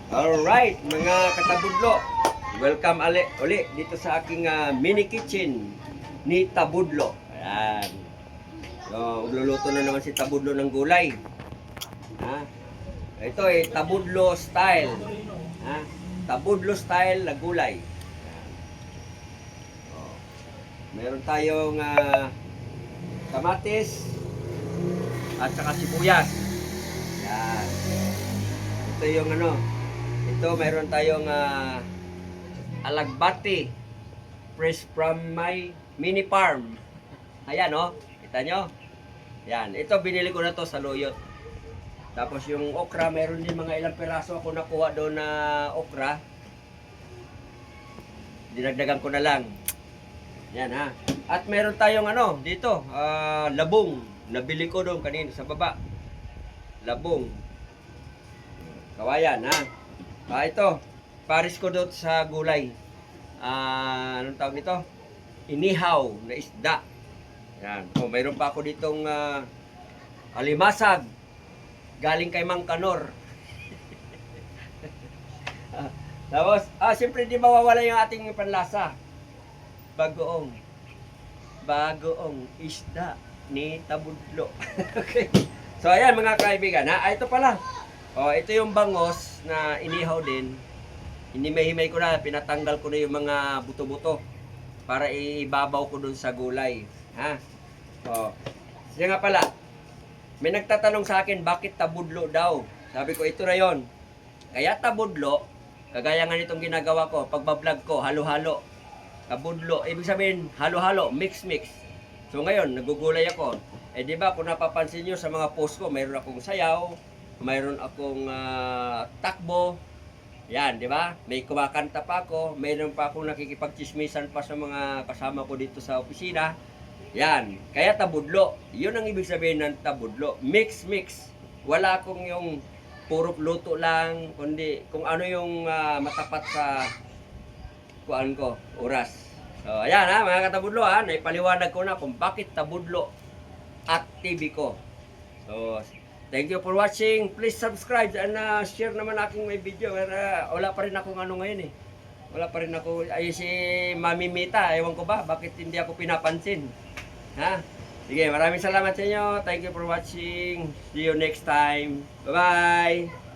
Alright, mga katabudlo. Welcome uli dito sa aking mini kitchen ni Tabudlo. Ayan. So, magluluto na naman si Tabudlo ng gulay. Ha? Ito ay Tabudlo style. Ha? Tabudlo style na gulay. Ayan. So, meron tayong kamatis at saka sibuyas. Ayan. Ito yung ito meron tayong alagbati fresh from my mini farm. Ayan kita nyo. Yan, ito binili ko na to sa Loyot. Tapos yung okra, meron din mga ilang piraso ako nakuha doon na okra. Dinagdagan ko na lang. Yan ha. At meron tayong dito, labong. Nabili ko doon kanina sa baba. Labong. Kawayan ha. Ito, paris ko doon sa gulay. Anong tawag nito? Inihaw na isda. Yan. Mayroon pa ako ditong alimasag. Galing kay Mang Kanor. Tapos, siyempre di mawawala yung ating panlasa. Bagoong isda ni Tabudlo. Okay. So, ayan mga kaibigan. Ito pala. Ito yung bangos na inihaw din. Hinimay-himay ko na, pinatanggal ko na yung mga buto-buto para ibabaw ko dun sa gulay. Ha? Siya nga pala, may nagtatanong sa akin, bakit Tabudlo daw? Sabi ko, ito na yon. Kaya Tabudlo, kagaya nga nitong ginagawa ko, pagbablog ko, halo-halo. Tabudlo, ibig sabihin, halo-halo, mix-mix. So ngayon, nagugulay ako. Di ba, kung napapansin nyo sa mga post ko, mayroon akong sayaw, mayroon akong takbo. Yan, di ba? May kumakanta pa ako, mayroon pa akong nakikipagchismisan pa sa mga kasama ko dito sa opisina. Yan, kaya Tabudlo. 'Yun ang ibig sabihin ng Tabudlo. Mix. Wala akong yung puro luto lang, kundi kung ano yung matapat sa kuan ko, oras. So, ayan mga katabudlo naipaliwanag ko na kung bakit Tabudlo at TV ko. So, thank you for watching. Please subscribe and share naman aking may video. Wala pa rin ako ngayon Wala pa rin ako. Ay si Mami Mita, ewan ko ba bakit hindi ako pinapansin. Ha? Sige, maraming salamat sa inyo. Thank you for watching. See you next time. Bye-bye.